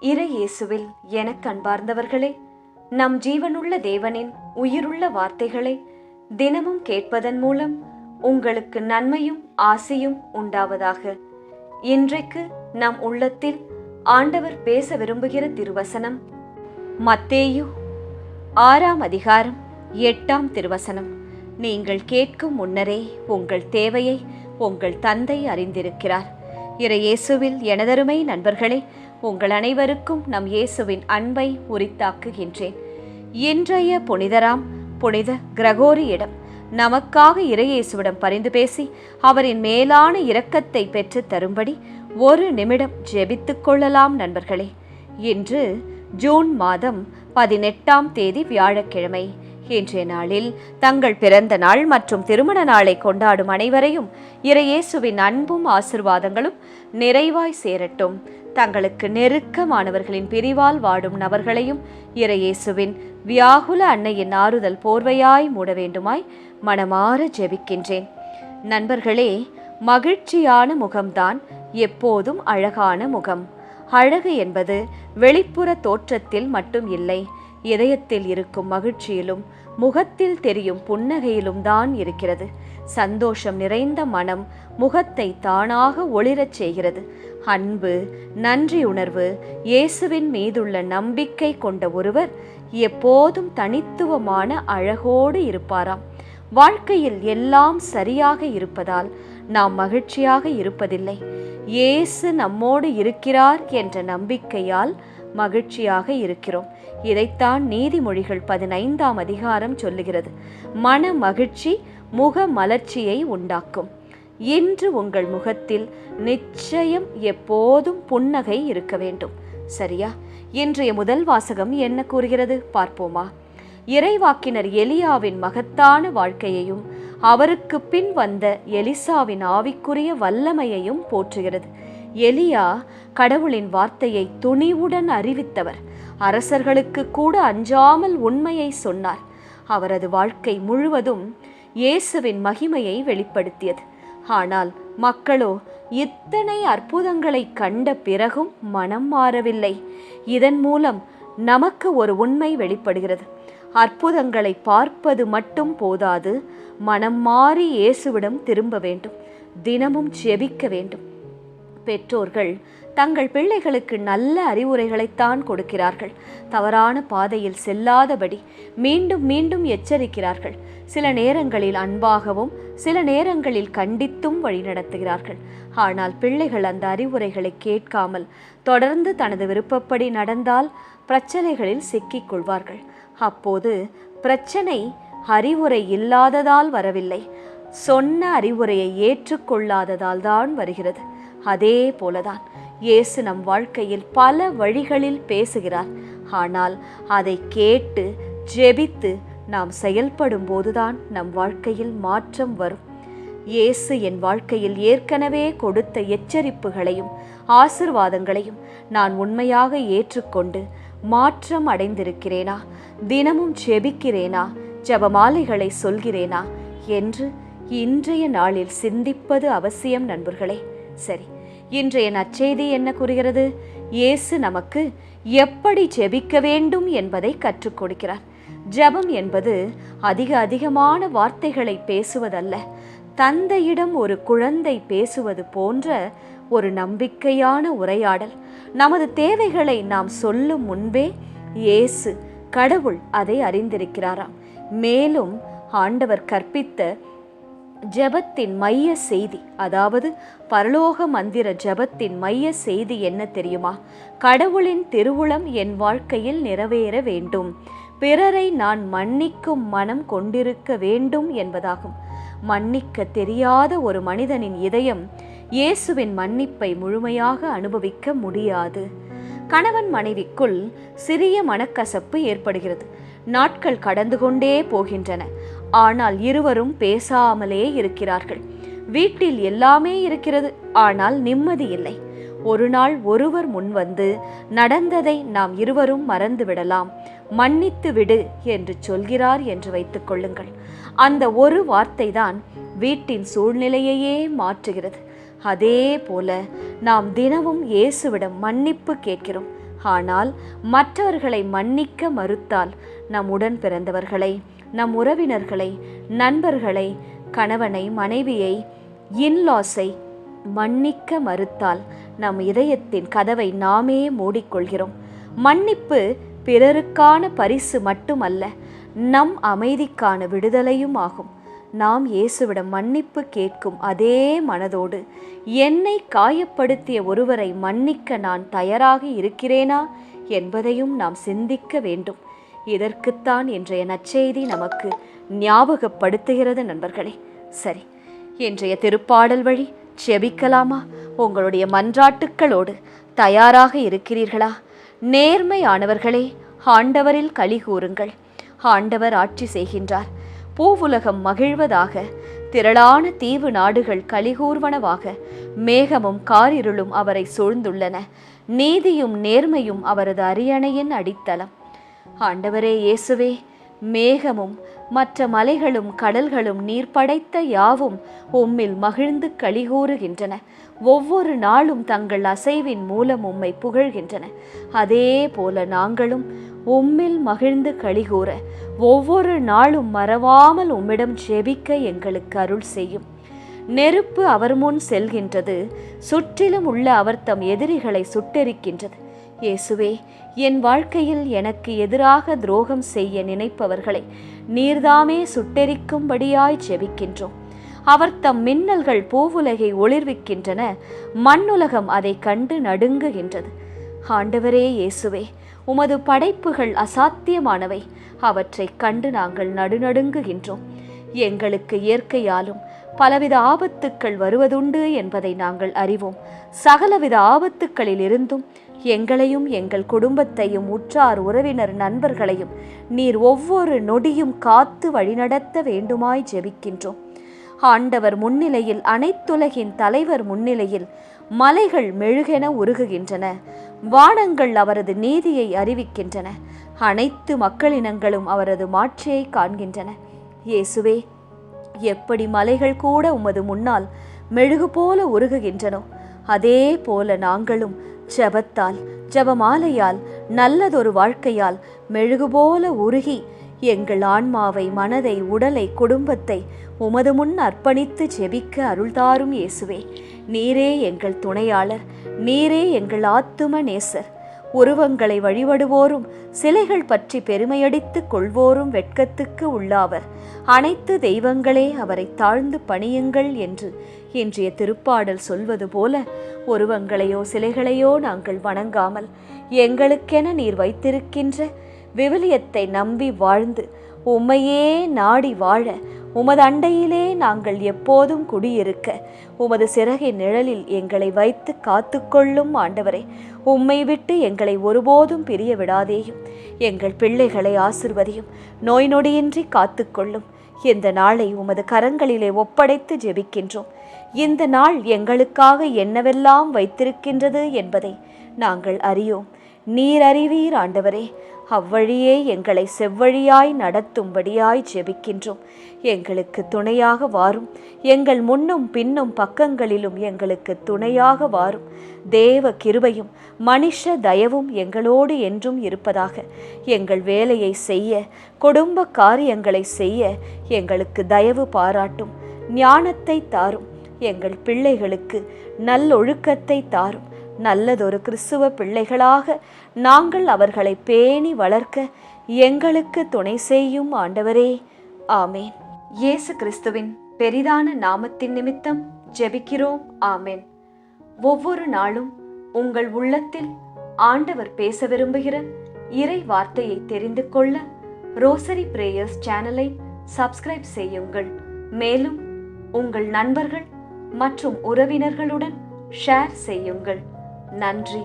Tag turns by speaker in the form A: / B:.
A: இறை இயேசுவில் எனக்கு அன்பார்ந்தவர்களே, நம் ஜீவனுள்ள தேவனின் உயிருள்ள வார்த்தைகளை தினமும் கேட்பதன் மூலம் உங்களுக்கு நன்மையும் ஆசையும் உண்டாவதாக. இன்றைக்கு நம் உள்ளத்தில் ஆண்டவர் பேச விரும்புகிற திருவசனம் மத்தேயு 6ஆம் அதிகாரம் 8ஆம் திருவசனம். நீங்கள் கேட்கும் முன்னரே உங்கள் தேவையை உங்கள் தந்தை அறிந்திருக்கிறார். இறை இயேசுவில் எனதருமை நண்பர்களே, உங்கள் அனைவருக்கும் நம் இயேசுவின் அன்பை உரித்தாக்குகின்றேன். இன்றைய புனிதராம் புனித கிரகோரியிடம் நமக்காக இறை இயேசுவிடம் பரிந்து பேசி அவரின் மேலான இரக்கத்தை பெற்று தரும்படி ஒரு நிமிடம் ஜெபித்துக் கொள்ளலாம் நண்பர்களே. இன்று ஜூன் மாதம் 18ஆம் தேதி வியாழக்கிழமை. இன்றைய நாளில் தங்கள் பிறந்த நாள் மற்றும் திருமண நாளை கொண்டாடும் அனைவரையும் இறை இயேசுவின் அன்பும் ஆசிர்வாதங்களும் நிறைவாய் சேரட்டும். தங்களுக்கு நெருக்கமானவர்களின் பிரிவால் வாடும் நபர்களையும் இறை இயேசுவின் வியாகுல அன்னையின் ஆறுதல் போர்வையாய் மூட வேண்டுமாய் மனமாற ஜெபிக்கின்றேன். நண்பர்களே, மகிழ்ச்சியான முகம்தான் எப்போதும் அழகான முகம். அழகு என்பது வெளிப்புற தோற்றத்தில் மட்டும் இல்லை, இதயத்தில் இருக்கும் மகிழ்ச்சியிலும் முகத்தில் தெரியும் புன்னகையிலும் தான் இருக்கிறது. சந்தோஷம் நிறைந்த மனம் முகத்தை தானாக ஒளிரச் செய்கிறது. அன்பு, நன்றி உணர்வு, இயேசுவின் மீதுள்ள நம்பிக்கை கொண்ட ஒருவர் எப்போதும் தனித்துவமான அழகோடு இருப்பாராம். வாழ்க்கையில் எல்லாம் சரியாக இருப்பதால் நாம் மகிழ்ச்சியாக இருப்பதில்லை. இயேசு நம்மோடு இருக்கிறார் என்ற நம்பிக்கையால் மகிழ்ச்சியாக இருக்கிறோம். இதைத்தான் நீதிமொழிகள் 15ஆம் அதிகாரம் சொல்லுகிறது. மன மகிழ்ச்சி முக மலர்ச்சியை உண்டாக்கும். இன்று உங்கள் முகத்தில் நிச்சயம் எப்போதும் புன்னகை இருக்க வேண்டும். சரியா? இன்றைய முதல் வாசகம் என்ன கூறுகிறது பார்ப்போமா? இறைவாக்கினர் எலியாவின் மகத்தான வாழ்க்கையையும் அவருக்கு பின் வந்த எலிசாவின் ஆவிக்குரிய வல்லமையையும் போற்றுகிறது. எலியா கடவுளின் வார்த்தையை துணிவுடன் அறிவித்தவர். அரசர்களுக்கு கூட அஞ்சாமல் உண்மையை சொன்னார். அவரது வாழ்க்கை முழுவதும் இயேசுவின் மகிமையை வெளிப்படுத்தியது. ஆனால் மக்களோ இத்தனை அற்புதங்களை கண்ட பிறகும் மனம் மாறவில்லை. இதன் மூலம் நமக்கு ஒரு உண்மை வெளிப்படுகிறது. அற்புதங்களை பார்ப்பது மட்டும் போதாது, மனம் மாறி இயேசுவிடம் திரும்ப வேண்டும். தினமும் ஜெபிக்க வேண்டும். பெற்றோர்கள் தங்கள் பிள்ளைகளுக்கு நல்ல அறிவுரைகளைத்தான் கொடுக்கிறார்கள். தவறான பாதையில் செல்லாதபடி மீண்டும் மீண்டும் எச்சரிக்கிறார்கள். சில நேரங்களில் அன்பாகவும் சில நேரங்களில் கண்டித்தும் வழிநடத்துகிறார்கள். ஆனால் பிள்ளைகள் அந்த அறிவுரைகளை கேட்காமல் தொடர்ந்து தனது விருப்பப்படி நடந்தால் பிரச்சனைகளில் சிக்கிக் கொள்வார்கள். அப்போது பிரச்சனை அறிவுரை இல்லாததால் வரவில்லை, சொன்ன அறிவுரையை ஏற்றுக்கொள்ளாததால் தான் வருகிறது. அதே போலதான் இயேசு நம் வாழ்க்கையில் பல வழிகளில் பேசுகிறார். ஆனால் அதை கேட்டு ஜெபித்து நாம் செயல்படும் போதுதான் நம் வாழ்க்கையில் மாற்றம் வரும். இயேசு என் வாழ்க்கையில் ஏற்கனவே கொடுத்த எச்சரிப்புகளையும் ஆசிர்வாதங்களையும் நான் உண்மையாக ஏற்றுக்கொண்டு மாற்றம் அடைந்திருக்கிறேனா? தினமும் ஜெபிக்கிறேனா? ஜெபமாலைகளை சொல்கிறேனா என்று இன்றைய நாளில் சிந்திப்பது அவசியம் நண்பர்களே. சரி, இன்றைய நற்செய்தி என்ன கூறுகிறது? இயேசு நமக்கு எப்படி ஜெபிக்க வேண்டும் என்பதை கற்றுக் கொடுக்கிறார். ஜெபம் என்பது அதிகமான வார்த்தைகளை பேசுவதல்ல, தந்தையிடம் ஒரு குழந்தை பேசுவது போன்ற ஒரு நம்பிக்கையான உரையாடல். நமது தேவைகளை நாம் சொல்லும் முன்பே இயேசு கடவுள் அதை அறிந்திருக்கிறாராம். மேலும் ஆண்டவர் கற்பித்த ஜெபத்தின் மைய செய்தி, அதாவது பரலோக மந்திர ஜெபத்தின் மைய செய்தி என்ன தெரியுமா? கடவுளின் திருவுளம் என் வாழ்க்கையில் நிறைவேற வேண்டும், பிறரை நான் மன்னிக்கும் மனம் கொண்டிருக்க வேண்டும் என்பதாகும். மன்னிக்க தெரியாத ஒரு மனிதனின் இதயம் இயேசுவின் மன்னிப்பை முழுமையாக அனுபவிக்க முடியாது. கணவன் மனைவிக்குள் சிறிய மனக்கசப்பு ஏற்படுகிறது. நாட்கள் கடந்து கொண்டே போகின்றன. ஆனால் இருவரும் பேசாமலே இருக்கிறார்கள். வீட்டில் எல்லாமே இருக்கிறது, ஆனால் நிம்மதி இல்லை. ஒரு நாள் ஒருவர் முன்வந்து நடந்ததை நாம் இருவரும் மறந்து விடலாம், மன்னித்து விடு என்று சொல்கிறார் என்று வைத்துக் கொள்ளுங்கள். அந்த ஒரு வார்த்தை தான் வீட்டின் சூழ்நிலையையே மாற்றுகிறது. அதே போல நாம் தினமும் இயேசுவிடம் மன்னிப்பு கேட்கிறோம். ஆனால் மற்றவர்களை மன்னிக்க மறுத்தால் நம் உடன் பிறந்தவர்களை, நம் உறவினர்களை, நண்பர்களை, கணவனை, மனைவியை, இன்லாஸை மன்னிக்க மறுத்தால் நம் இதயத்தின் கதவை நாமே மூடிக்கொள்கிறோம். மன்னிப்பு பிறருக்கான பரிசு மட்டுமல்ல, நம் அமைதிக்கான விடுதலையும் ஆகும். நாம் இயேசுவிடம் மன்னிப்பு கேட்கும் அதே மனதோடு என்னை காயப்படுத்திய ஒருவரை மன்னிக்க நான் தயாராக இருக்கிறேனா என்பதையும் நாம் சிந்திக்க வேண்டும். இதற்குத்தான் இன்றைய நற்செய்தி நமக்கு ஞாபகப்படுத்துகிறது நண்பர்களே. சரி, இன்றைய திருப்பாடல் வழி ஜெபிக்கலாமா? உங்களுடைய மன்றாட்டுக்களோடு தயாராக இருக்கிறீர்களா? நேர்மையானவர்களே, ஆண்டவரில் களி கூறுங்கள். ஆண்டவர் ஆட்சி செய்கின்றார். பூவுலகம் மகிழ்வதாக, திரளான தீவு நாடுகள் களிகூர்வனவாக. மேகமும் காரிருளும் அவரை சூழ்ந்துள்ளன. நீதியும் நேர்மையும் அவரது அரியணையின் அடித்தளம். ஆண்டவரே இயேசுவே, மேகமும் மற்ற மலைகளும் கடல்களும் நீர் படைத்த யாவும் உம்மில் மகிழ்ந்து களிகூறுகின்றன. ஒவ்வொரு நாளும் தங்கள் அசைவின் மூலம் உம்மை புகழ்கின்றன. அதே போல நாங்களும் உம்மில் மகிழ்ந்து களிகூற ஒவ்வொரு நாளும் மறவாமல் உம்மிடம் ஜெபிக்க எங்களுக்கு அருள் செய்யும். நெருப்பு அவர் முன் செல்கின்றது, சுற்றிலும் உள்ள அவர் தம் எதிரிகளை சுட்டெரிக்கின்றது. இயேசுவே, என் வாழ்க்கையில் எனக்கு எதிராக துரோகம் செய்ய நினைப்பவர்களை நீர்தாமே சுட்டெரிக்கும்படியாய் ஜெபிக்கின்றோம். அவர் தம் மின்னல்கள் பூவுலகை ஒளிர்விக்கின்றன, மண்ணுலகம் அதை கண்டு நடுங்குகின்றது. ஆண்டவரே இயேசுவே, உமது படைப்புகள் அசாத்தியமானவை. அவற்றை கண்டு நாங்கள் நடுநடுங்குகின்றோம். எங்களுக்கு இயற்கையாலும் பலவித ஆபத்துக்கள் வருவதுண்டு என்பதை நாங்கள் அறிவோம். சகலவித ஆபத்துக்களில் இருந்தும் எங்களையும் எங்கள் குடும்பத்தையும் உற்றார் உறவினர் நண்பர்களையும் நீர் ஒவ்வொரு நொடியும் காத்து வழிநடத்த வேண்டுமாய் ஜெபிக்கின்றோம். ஆண்டவர் முன்னிலையில், அனைத்துலகின் தலைவர் முன்னிலையில் மலைகள் மெழுகென உருகுகின்றன. வானங்கள் அவரது நீதியை அறிவிக்கின்றன. அனைத்து மக்களினங்களும் அவரது மாட்சியை காண்கின்றன. இயேசுவே, எப்படி மலைகள் கூட உமது முன்னால் மெழுகு போல உருகுகின்றனோ, அதே போல நாங்களும் ஜெபத்தால், ஜெபமாலையால், நல்லதொரு வாழ்க்கையால் மெழுகு போல உருகி எங்கள் ஆன்மாவை, மனதை, உடலை, குடும்பத்தை உமது முன் அர்ப்பணித்து ஜெபிக்க அருள்தாரும் இயேசுவே. நீரே எங்கள் துணையாளர், நீரே எங்கள் ஆத்தும நேசர். உருவங்களை வழிபடுவோரும் சிலைகள் பற்றி பெருமையடித்து கொள்வோரும் வெட்கத்துக்கு உள்ளாவர். அனைத்து தெய்வங்களே அவரை தாழ்ந்து பணியுங்கள் என்று இன்றைய திருப்பாடல் சொல்வது போல, உருவங்களையோ சிலைகளையோ நாங்கள் வணங்காமல் எங்களுக்கென நீர் வைத்திருக்கின்ற விவிலியத்தை நம்பி வாழ்ந்து உம்மையே நாடி வாழ, உமது அண்டையிலே நாங்கள் எப்போதும் குடியிருக்க உமது சிறகின் நிழலில் எங்களை வைத்து காத்துக்கொள்ளும் ஆண்டவரே. உம்மை விட்டு எங்களை ஒருபோதும் பிரிய விடாதேயும். எங்கள் பிள்ளைகளை ஆசிர்வதியும், நோய் நொடியின்றி காத்துக்கொள்ளும். இந்த நாளை உமது கரங்களிலே ஒப்படைத்து ஜெபிக்கின்றோம். இந்த நாள் எங்களுக்காக என்னவெல்லாம் வைத்திருக்கின்றது என்பதை நாங்கள் அறியோம். நீர் அறிவீர் ஆண்டவரே. அவ்வழியே எங்களை செவ்வழியாய் நடத்தும்படியாய் ஜெபிக்கின்றோம். எங்களுக்கு துணையாக வாரும். எங்கள் முன்னும் பின்னும் பக்கங்களிலும் எங்களுக்கு துணையாக வாரும். தேவ கிருபையும் மனுஷ தயவும் எங்களோடு என்றும் இருப்பதாக. எங்கள் வேலையை செய்ய, குடும்ப காரியங்களை செய்ய எங்களுக்கு தயவு பாராட்டும். ஞானத்தை தாரும். எங்கள் பிள்ளைகளுக்கு நல்லொழுக்கத்தை தாரும். நல்லதொரு கிறிஸ்துவ பிள்ளைகளாக நாங்கள் அவர்களை பேணி வளர்க்க எங்களுக்கு துணை செய்யும் ஆண்டவரே. ஆமேன். இயேசு கிறிஸ்துவின் பெரிதான நாமத்தின் நிமித்தம் ஜெபிக்கிறோம். ஆமேன். ஒவ்வொரு நாளும் உங்கள் உள்ளத்தில் ஆண்டவர் பேச விரும்புகிற இறை வார்த்தையை தெரிந்து கொள்ள ரோசரி பிரேயர்ஸ் சேனலை சப்ஸ்கிரைப் செய்யுங்கள். மேலும் உங்கள் நண்பர்கள் மற்றும் உறவினர்களுடன் ஷேர் செய்யுங்கள். நன்றி.